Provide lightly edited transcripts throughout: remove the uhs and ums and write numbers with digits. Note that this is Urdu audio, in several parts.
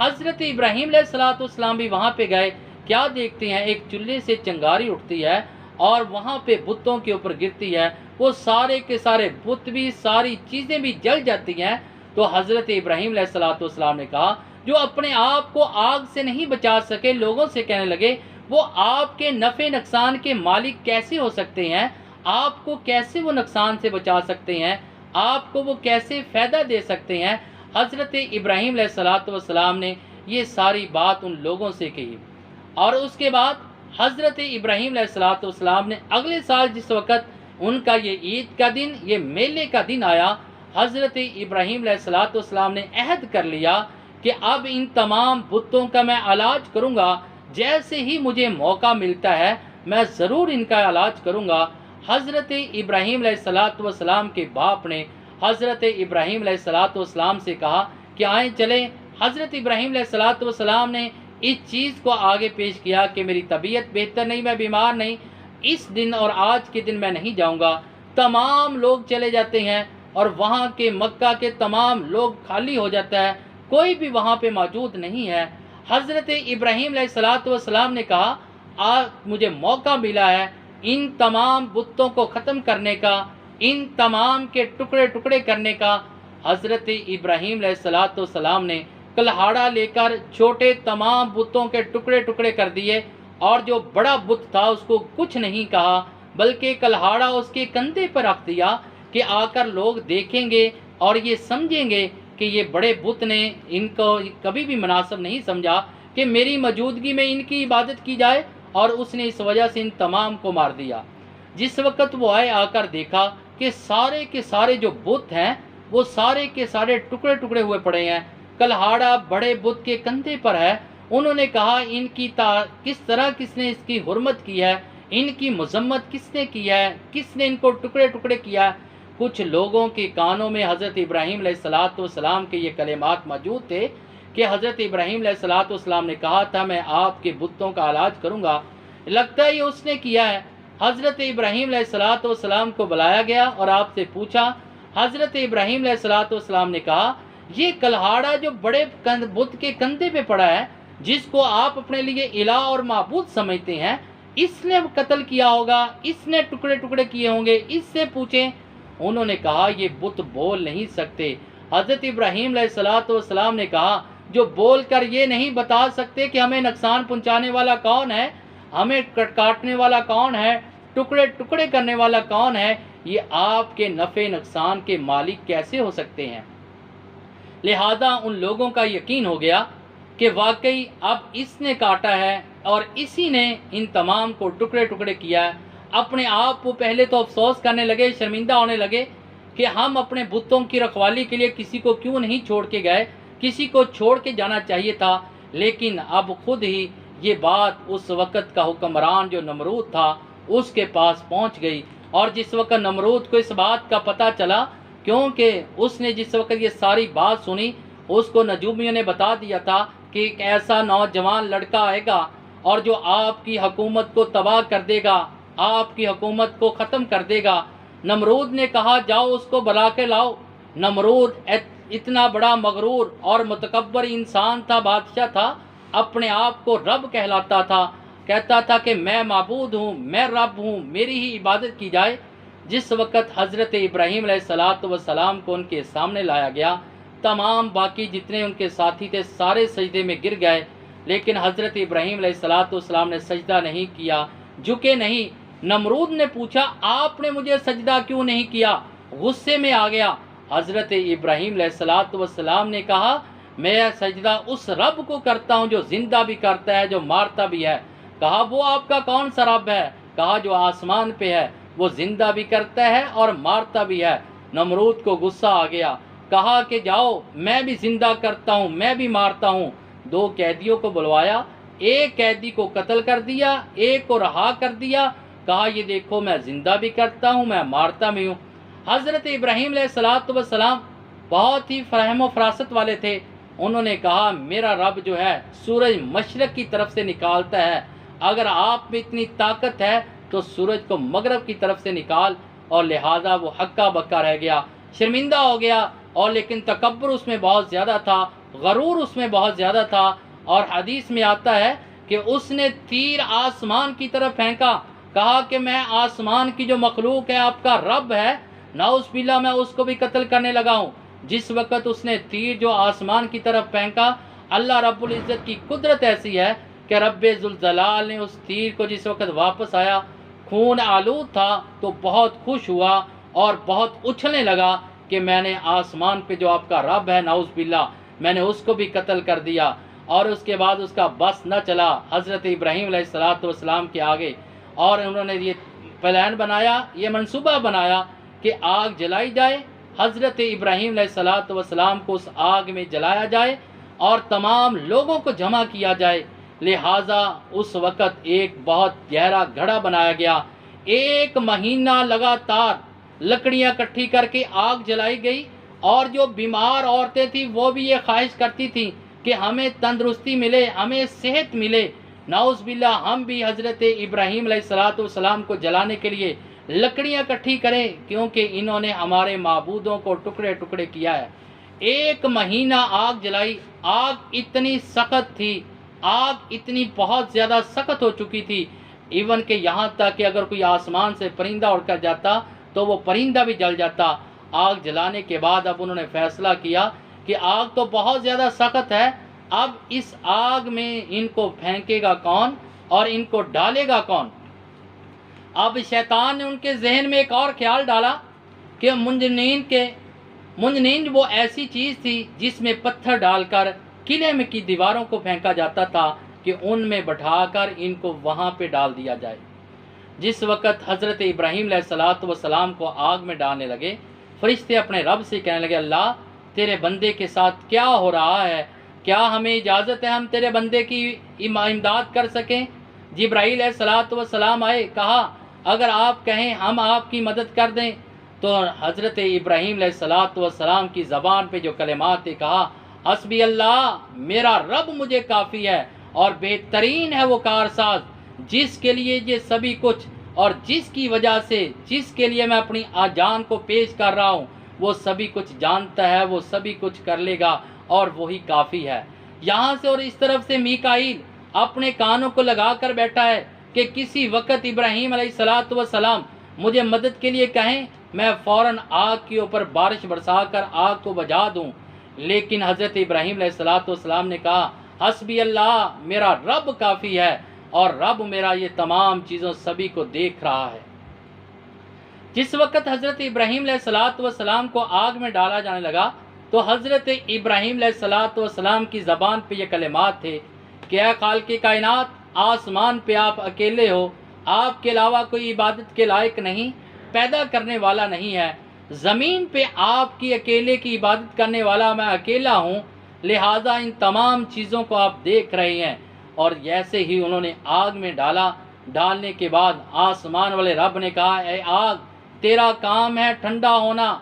حضرت ابراہیم علیہ السلام بھی وہاں پہ گئے، کیا دیکھتے ہیں؟ ایک چولہے سے چنگاری اٹھتی ہے اور وہاں پہ بتوں کے اوپر گرتی ہے، وہ سارے کے سارے بت بھی، ساری چیزیں بھی جل جاتی ہیں۔ تو حضرت ابراہیم علیہ السلام نے کہا، جو اپنے آپ کو آگ سے نہیں بچا سکے، لوگوں سے کہنے لگے وہ آپ کے نفع نقصان کے مالک کیسے ہو سکتے ہیں؟ آپ کو کیسے وہ نقصان سے بچا سکتے ہیں؟ آپ کو وہ کیسے فائدہ دے سکتے ہیں؟ حضرت ابراہیم علیہ السلام نے یہ ساری بات ان لوگوں سے کہی، اور اس کے بعد حضرت ابراہیم علیہ السلام نے اگلے سال جس وقت ان کا یہ عید کا دن، یہ میلے کا دن آیا، حضرت ابراہیم علیہ السلام نے عہد کر لیا کہ اب ان تمام بتوں کا میں علاج کروں گا، جیسے ہی مجھے موقع ملتا ہے میں ضرور ان کا علاج کروں گا۔ حضرت ابراہیم علیہ السلام کے باپ نے حضرت ابراہیم علیہ السلام سے کہا کہ آئیں چلیں۔ حضرت ابراہیم علیہ السلام نے اس چیز کو آگے پیش کیا کہ میری طبیعت بہتر نہیں، میں بیمار نہیں، اس دن اور آج کے دن میں نہیں جاؤں گا۔ تمام لوگ چلے جاتے ہیں اور وہاں کے مکہ کے تمام لوگ خالی ہو جاتا ہے، کوئی بھی وہاں پہ موجود نہیں ہے۔ حضرت ابراہیم علیہ السلام نے کہا، آج مجھے موقع ملا ہے ان تمام بتوں کو ختم کرنے کا، ان تمام کے ٹکڑے ٹکڑے کرنے کا۔ حضرت ابراہیم علیہ السلام نے کلہاڑا لے کر چھوٹے تمام بتوں کے ٹکڑے ٹکڑے کر دیے، اور جو بڑا بت تھا اس کو کچھ نہیں کہا، بلکہ کلہاڑا اس کے کندھے پر رکھ دیا کہ آ کر لوگ دیکھیں گے اور یہ سمجھیں گے کہ یہ بڑے بت نے ان کو کبھی بھی مناسب نہیں سمجھا کہ میری موجودگی میں ان کی عبادت کی جائے، اور اس نے اس وجہ سے ان تمام کو مار دیا۔ جس وقت وہ آئے، آ کر دیکھا کہ سارے کے سارے جو بت ہیں وہ سارے کے سارے ٹکڑے ٹکڑے ہوئے پڑے ہیں، کلہاڑا بڑے بت کے کندھے پر ہے۔ انہوں نے کہا ان کی کس طرح کس نے اس کی حرمت کی ہے، ان کی مذمت کس نے کی ہے، کس نے ان کو ٹکڑے ٹکڑے کیا ہے؟ کچھ لوگوں کے کانوں میں حضرت ابراہیم علیہ السلام کے یہ کلمات موجود تھے کہ حضرت ابراہیم علیہ السلام نے کہا تھا میں آپ کے بتوں کا علاج کروں گا، لگتا ہے یہ اس نے کیا ہے۔ حضرت ابراہیم علیہ السلام کو بلایا گیا اور آپ سے پوچھا۔ حضرت ابراہیم علیہ السلام نے کہا، یہ کلہاڑا جو بڑے بت کے کندھے پہ پڑا ہے، جس کو آپ اپنے لیے الہ اور معبود سمجھتے ہیں، اس نے قتل کیا ہوگا، اس نے ٹکڑے ٹکڑے کیے ہوں گے، اس سے پوچھیں۔ انہوں نے کہا یہ بت بول نہیں سکتے۔ حضرت ابراہیم علیہ السلام نے کہا، جو بول کر یہ نہیں بتا سکتے کہ ہمیں نقصان پہنچانے والا کون ہے، ہمیں کاٹنے والا کون ہے، ٹکڑے ٹکڑے کرنے والا کون ہے، یہ آپ کے نفع نقصان کے مالک کیسے ہو سکتے ہیں؟ لہذا ان لوگوں کا یقین ہو گیا کہ واقعی اب اس نے کاٹا ہے اور اسی نے ان تمام کو ٹکڑے ٹکڑے کیا ہے۔ اپنے آپ کو پہلے تو افسوس کرنے لگے، شرمندہ ہونے لگے کہ ہم اپنے بتوں کی رکھوالی کے لیے کسی کو کیوں نہیں چھوڑ کے گئے، کسی کو چھوڑ کے جانا چاہیے تھا۔ لیکن اب خود ہی یہ بات اس وقت کا حکمران جو نمرود تھا اس کے پاس پہنچ گئی، اور جس وقت نمرود کو اس بات کا پتہ چلا، کیونکہ اس نے جس وقت یہ ساری بات سنی، اس کو نجومیوں نے بتا دیا تھا کہ ایک ایسا نوجوان لڑکا آئے گا اور جو آپ کی حکومت کو تباہ کر دے گا، آپ کی حکومت کو ختم کر دے گا۔ نمرود نے کہا جاؤ اس کو بلا کے لاؤ۔ نمرود اتنا بڑا مغرور اور متکبر انسان تھا، بادشاہ تھا، اپنے آپ کو رب کہلاتا تھا، کہتا تھا کہ میں معبود ہوں، میں رب ہوں، میری ہی عبادت کی جائے۔ جس وقت حضرت ابراہیم علیہ السلام کو ان کے سامنے لایا گیا، تمام باقی جتنے ان کے ساتھی تھے سارے سجدے میں گر گئے، لیکن حضرت ابراہیم علیہ السلام نے سجدہ نہیں کیا، جھکے نہیں۔ نمرود نے پوچھا آپ نے مجھے سجدہ کیوں نہیں کیا؟ غصے میں آ گیا۔ حضرت ابراہیم علیہ السلام نے کہا میں سجدہ اس رب کو کرتا ہوں جو زندہ بھی کرتا ہے، جو مارتا بھی ہے۔ کہا وہ آپ کا کون سا رب ہے؟ کہا جو آسمان پہ ہے، وہ زندہ بھی کرتا ہے اور مارتا بھی ہے۔ نمرود کو غصہ آ گیا، کہا کہ جاؤ میں بھی زندہ کرتا ہوں، میں بھی مارتا ہوں۔ 2 قیدیوں کو بلوایا، ایک قیدی کو قتل کر دیا، ایک کو رہا کر دیا، کہا یہ دیکھو میں زندہ بھی کرتا ہوں، میں مارتا بھی ہوں۔ حضرت ابراہیم علیہ السلام بہت ہی فہم و فراست والے تھے۔ انہوں نے کہا میرا رب جو ہے سورج مشرق کی طرف سے نکالتا ہے، اگر آپ میں اتنی طاقت ہے تو سورج کو مغرب کی طرف سے نکال، اور لہٰذا وہ ہکا بکا رہ گیا، شرمندہ ہو گیا، اور لیکن تکبر اس میں بہت زیادہ تھا، غرور اس میں بہت زیادہ تھا، اور حدیث میں آتا ہے کہ اس نے تیر آسمان کی طرف پھینکا، کہا کہ میں آسمان کی جو مخلوق ہے آپ کا رب ہے، نعوذ باللہ میں اس کو بھی قتل کرنے لگا ہوں۔ جس وقت اس نے تیر جو آسمان کی طرف پھینکا، اللہ رب العزت کی قدرت ایسی ہے کہ رب ذوالجلال نے اس تیر کو جس وقت واپس آیا، خون آلود تھا، تو بہت خوش ہوا اور بہت اچھلنے لگا کہ میں نے آسمان پہ جو آپ کا رب ہے نعوذ باللہ، میں نے اس کو بھی قتل کر دیا۔ اور اس کے بعد اس کا بس نہ چلا حضرت ابراہیم علیہ السلام کے آگے، اور انہوں نے یہ پلان بنایا، یہ منصوبہ بنایا کہ آگ جلائی جائے، حضرت ابراہیم علیہ السلام کو اس آگ میں جلایا جائے اور تمام لوگوں کو جمع کیا جائے۔ لہٰذا اس وقت ایک بہت گہرا گڑھا بنایا گیا، 1 مہینہ لگاتار لکڑیاں اکٹھی کر کے آگ جلائی گئی، اور جو بیمار عورتیں تھیں وہ بھی یہ خواہش کرتی تھیں کہ ہمیں تندرستی ملے، ہمیں صحت ملے، نعوذ باللہ ہم بھی حضرت ابراہیم علیہ السلام کو جلانے کے لیے لکڑیاں اکٹھی کریں، کیونکہ انہوں نے ہمارے معبودوں کو ٹکڑے ٹکڑے کیا ہے۔ 1 مہینہ آگ جلائی، آگ اتنی سخت تھی، آگ اتنی بہت زیادہ سخت ہو چکی تھی، ایون کہ یہاں تک کہ اگر کوئی آسمان سے پرندہ اڑ کر جاتا تو وہ پرندہ بھی جل جاتا۔ آگ جلانے کے بعد اب انہوں نے فیصلہ کیا کہ آگ تو بہت زیادہ سخت ہے، اب اس آگ میں ان کو پھینکے گا کون اور ان کو ڈالے گا کون؟ اب شیطان نے ان کے ذہن میں ایک اور خیال ڈالا کہ منجنین وہ ایسی چیز تھی جس میں پتھر ڈال کر قلعے میں کی دیواروں کو پھینکا جاتا تھا کہ ان میں بٹھا کر ان کو وہاں پہ ڈال دیا جائے۔ جس وقت حضرت ابراہیم علیہ السلام کو آگ میں ڈالنے لگے، فرشتے اپنے رب سے کہنے لگے، اللہ تیرے بندے کے ساتھ کیا ہو رہا ہے؟ کیا ہمیں اجازت ہے ہم تیرے بندے کی امداد کر سکیں؟ جبرائیل علیہ السلام آئے، کہا اگر آپ کہیں ہم آپ کی مدد کر دیں، تو حضرت ابراہیم علیہ السلام کی زبان پہ جو کلمات تھے، کہا حسبی اللہ، میرا رب مجھے کافی ہے، اور بہترین ہے وہ کارساز جس کے لیے یہ سبھی کچھ، اور جس کی وجہ سے جس کے لیے میں اپنی جان کو پیش کر رہا ہوں، وہ سبھی کچھ جانتا ہے، وہ سبھی کچھ کر لے گا، اور وہی کافی ہے۔ یہاں سے اور اس طرف سے میکائیل اپنے کانوں کو لگا کر بیٹھا ہے کہ کسی وقت ابراہیم علیہ السلام مجھے مدد کے لیے کہیں، میں فوراً آگ کے اوپر بارش برسا کر آگ کو بجھا دوں۔ لیکن حضرت ابراہیم علیہ السلام نے کہا حسبی اللہ، میرا رب کافی ہے، اور رب میرا یہ تمام چیزوں سبھی کو دیکھ رہا ہے۔ جس وقت حضرت ابراہیم علیہ السلام کو آگ میں ڈالا جانے لگا، تو حضرت ابراہیم علیہ السلام کی زبان پہ یہ کلمات تھے کہ اے خالق کائنات، آسمان پہ آپ اکیلے ہو، آپ کے علاوہ کوئی عبادت کے لائق نہیں، پیدا کرنے والا نہیں ہے، زمین پہ آپ کی اکیلے کی عبادت کرنے والا میں اکیلا ہوں، لہٰذا ان تمام چیزوں کو آپ دیکھ رہے ہیں۔ اور جیسے ہی انہوں نے آگ میں ڈالا، ڈالنے کے بعد آسمان والے رب نے کہا اے آگ، تیرا کام ہے ٹھنڈا ہونا،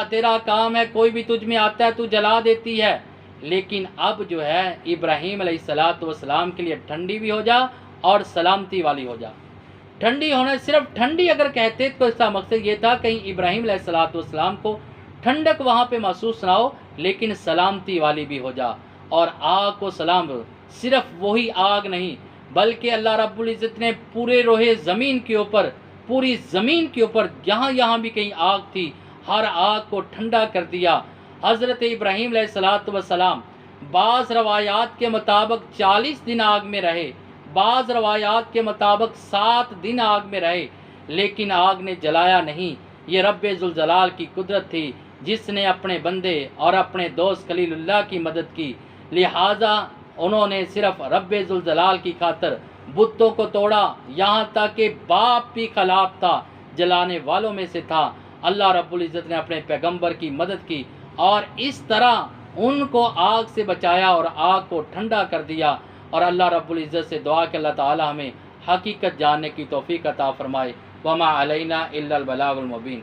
تیرا کام ہے کوئی بھی تجھ میں آتا ہے تو جلا دیتی ہے، لیکن اب جو ہے ابراہیم علیہ السلام کے لیے ٹھنڈی بھی ہو جا اور سلامتی والی ہو جا۔ ٹھنڈی ہونا، صرف ٹھنڈی اگر کہتے تو اس کا مقصد یہ تھا کہیں ابراہیم علیہ السلام کو ٹھنڈک وہاں پہ محسوس نہ ہو، لیکن سلامتی والی بھی ہو جا۔ اور آگ کو سلام، صرف وہی آگ نہیں بلکہ اللہ رب العزت نے پورے روئے زمین کے اوپر، پوری زمین کے اوپر جہاں جہاں بھی کہیں آگ تھی، ہر آگ کو ٹھنڈا کر دیا۔ حضرت ابراہیم علیہ السلام بعض روایات کے مطابق 40 دن آگ میں رہے، بعض روایات کے مطابق 7 دن آگ میں رہے، لیکن آگ نے جلایا نہیں۔ یہ رب ذوالجلال کی قدرت تھی جس نے اپنے بندے اور اپنے دوست خلیل اللہ کی مدد کی، لہٰذا انہوں نے صرف رب ذوالجلال کی خاطر بتوں کو توڑا، یہاں تک کہ باپ بھی خلاف تھا، جلانے والوں میں سے تھا۔ اللہ رب العزت نے اپنے پیغمبر کی مدد کی اور اس طرح ان کو آگ سے بچایا اور آگ کو ٹھنڈا کر دیا۔ اور اللہ رب العزت سے دعا کہ اللہ تعالی ہمیں حقیقت جاننے کی توفیق عطا فرمائے۔ وما علینا الا البلاغ المبین۔